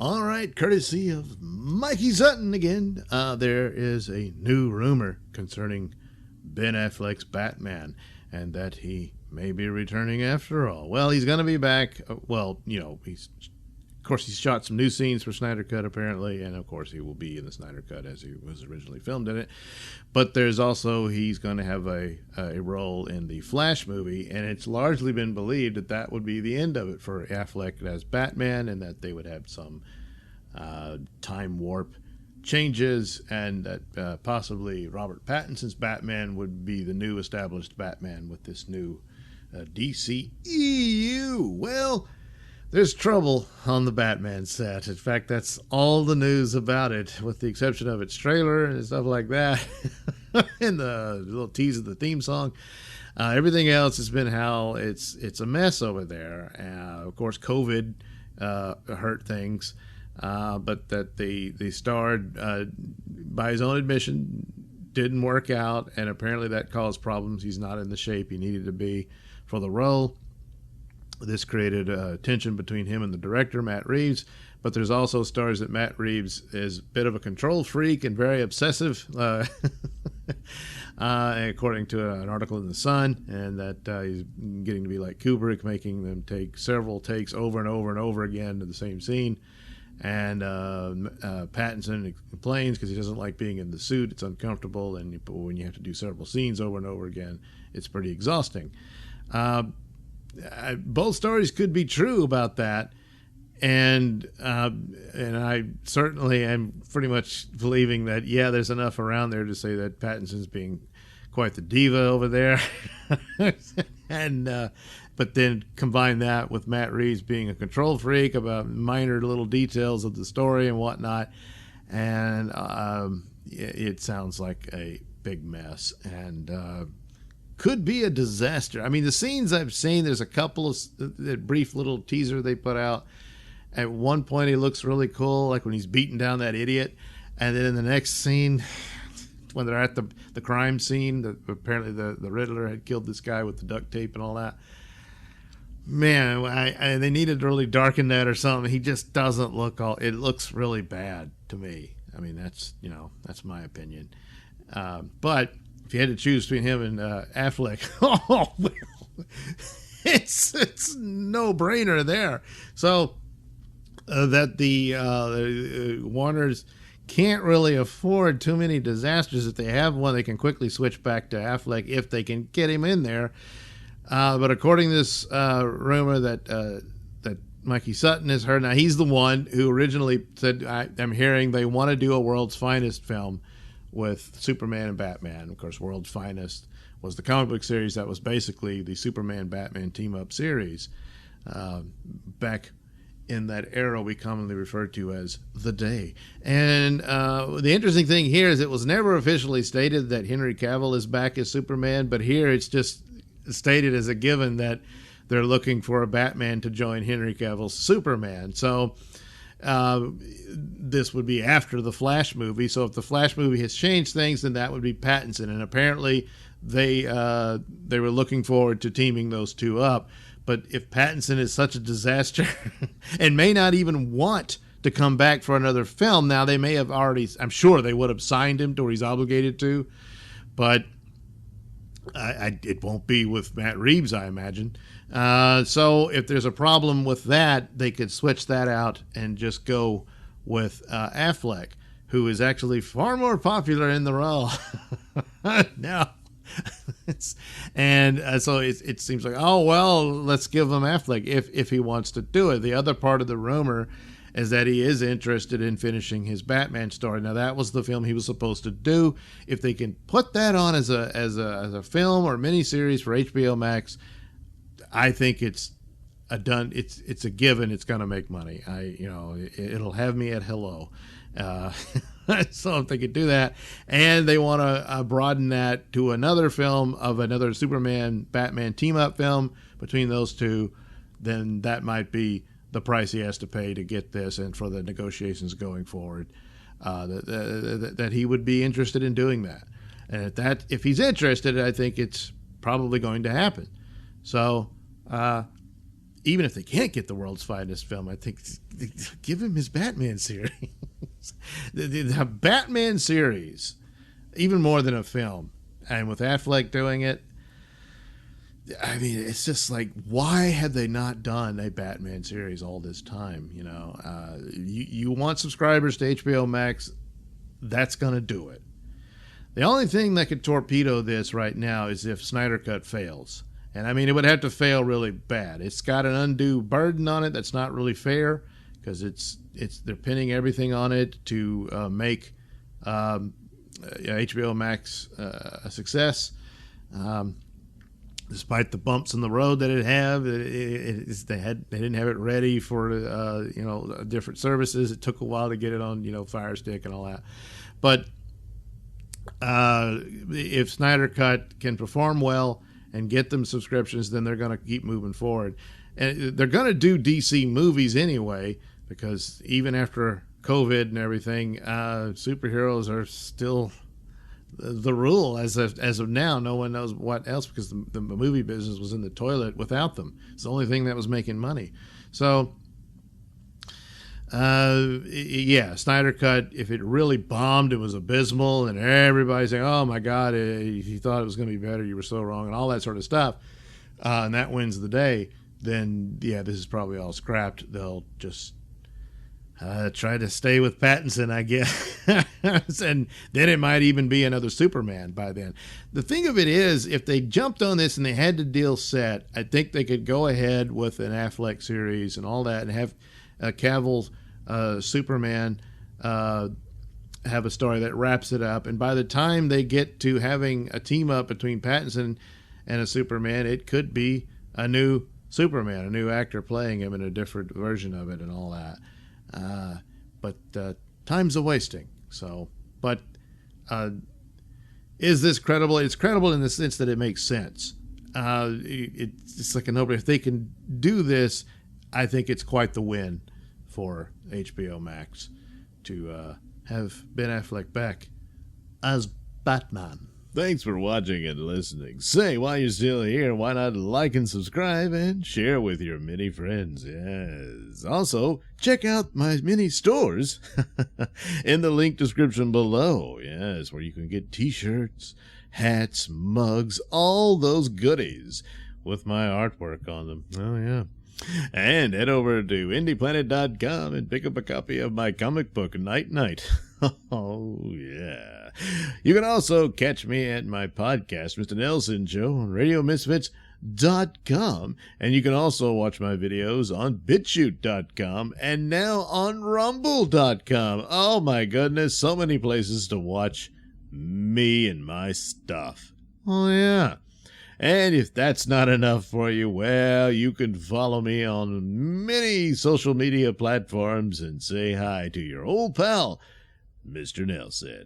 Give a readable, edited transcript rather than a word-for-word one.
All right, courtesy of Mikey Sutton again. There is a new rumor concerning Ben Affleck's Batman, and that he may be returning after all. Well, he's going to be back. Of course, he's shot some new scenes for Snyder Cut, apparently, and of course he will be in the Snyder Cut as he was originally filmed in it. But there's also, he's going to have a role in the Flash movie, and it's largely been believed that that would be the end of it for Affleck as Batman, and that they would have some time warp changes, and that possibly Robert Pattinson's Batman would be the new established Batman with this new DCEU. Well, there's trouble on the Batman set. In fact, that's all the news about it, with the exception of its trailer and stuff like that, and the little tease of the theme song. Everything else has been how it's a mess over there. Of course, COVID hurt things, but that the star, by his own admission, didn't work out, and apparently that caused problems. He's not in the shape he needed to be for the role. This created tension between him and the director, Matt Reeves, but there's also stories that Matt Reeves is a bit of a control freak and very obsessive, according to an article in The Sun, and that he's getting to be like Kubrick, making them take several takes over and over and over again to the same scene. And Pattinson complains because he doesn't like being in the suit. It's uncomfortable, and when you have to do several scenes over and over again, it's pretty exhausting. Both stories could be true about that, and I certainly am pretty much believing that, yeah, there's enough around there to say that Pattinson's being quite the diva over there, and but then combine that with Matt Reeves being a control freak about minor little details of the story and whatnot, and it sounds like a big mess, and could be a disaster. I mean, the scenes I've seen, there's a couple of that brief little teaser they put out. At one point, he looks really cool, like when he's beating down that idiot. And then in the next scene, when they're at the crime scene, apparently the Riddler had killed this guy with the duct tape and all that. Man, they needed to really darken that or something. He just doesn't look it looks really bad to me. I mean, that's my opinion. But if you had to choose between him and Affleck, oh, well, it's no brainer there. So that the Warners can't really afford too many disasters. If they have one, they can quickly switch back to Affleck if they can get him in there. But according to this rumor that Mikey Sutton has heard, now he's the one who originally said, I'm hearing they want to do a World's Finest film with Superman and Batman. Of course, World's Finest was the comic book series that was basically the Superman-Batman team-up series. Back in that era we commonly referred to as the day. And the interesting thing here is it was never officially stated that Henry Cavill is back as Superman, but here it's just stated as a given that they're looking for a Batman to join Henry Cavill's Superman. So this would be after the Flash movie. So if the Flash movie has changed things, then that would be Pattinson. And apparently they were looking forward to teaming those two up. But if Pattinson is such a disaster and may not even want to come back for another film, now they may have already, I'm sure they would have signed him to where he's obligated to, but it won't be with Matt Reeves, I imagine. So if there's a problem with that, they could switch that out and just go with Affleck, who is actually far more popular in the role now. So it seems like, oh, well, let's give him Affleck if he wants to do it. The other part of the rumor is that he is interested in finishing his Batman story. Now, that was the film he was supposed to do. If they can put that on as a film or miniseries for HBO Max, I think it's a given. It's going to make money. It'll have me at hello. So if they could do that, and they want to broaden that to another film of another Superman Batman team up film between those two, then that might be the price he has to pay to get this, and for the negotiations going forward, that he would be interested in doing that. And if he's interested, I think it's probably going to happen. So even if they can't get the world's finest film, I think give him his Batman series. the Batman series, even more than a film. And with Affleck doing it, I mean, it's just like, why have they not done a Batman series all this time? You know, you want subscribers to HBO Max, that's going to do it. The only thing that could torpedo this right now is if Snyder Cut fails. And I mean, it would have to fail really bad. It's got an undue burden on it that's not really fair, because they're pinning everything on it to make HBO Max a success. Despite the bumps in the road that it have, they didn't have it ready for different services. It took a while to get it on Fire Stick and all that. But if Snyder Cut can perform well and get them subscriptions, then they're going to keep moving forward. And they're going to do DC movies anyway, because even after COVID and everything, superheroes are still the rule as of now. No one knows what else, because the movie business was in the toilet without them. It's the only thing that was making money. So Snyder Cut, if it really bombed, it was abysmal, and everybody's saying, oh my God, if you thought it was going to be better, you were so wrong, and all that sort of stuff, and that wins the day, then this is probably all scrapped. They'll just try to stay with Pattinson, I guess. And then it might even be another Superman by then. The thing of it is, if they jumped on this and they had the deal set, I think they could go ahead with an Affleck series and all that, and have Cavill's Superman have a story that wraps it up. And by the time they get to having a team up between Pattinson and a Superman, it could be a new Superman, a new actor playing him in a different version of it and all that. But time's a wasting. So, but is this credible? It's credible in the sense that it makes sense. It's like a no-brainer. If they can do this, I think it's quite the win for HBO Max to have Ben Affleck back as Batman. Thanks for watching and listening. Say, while you're still here, why not like and subscribe and share with your many friends? Yes. Also, check out my mini stores in the link description below. Yes, where you can get t-shirts, hats, mugs, all those goodies with my artwork on them. Oh, yeah. And head over to indieplanet.com and pick up a copy of my comic book, Night Night. Oh, yeah. You can also catch me at my podcast, Mr Nailsin Show, on RadioMisfits.com. And you can also watch my videos on BitChute.com and now on Rumble.com. Oh, my goodness, so many places to watch me and my stuff. Oh, yeah. And if that's not enough for you, well, you can follow me on many social media platforms and say hi to your old pal, Mr. Nailsin.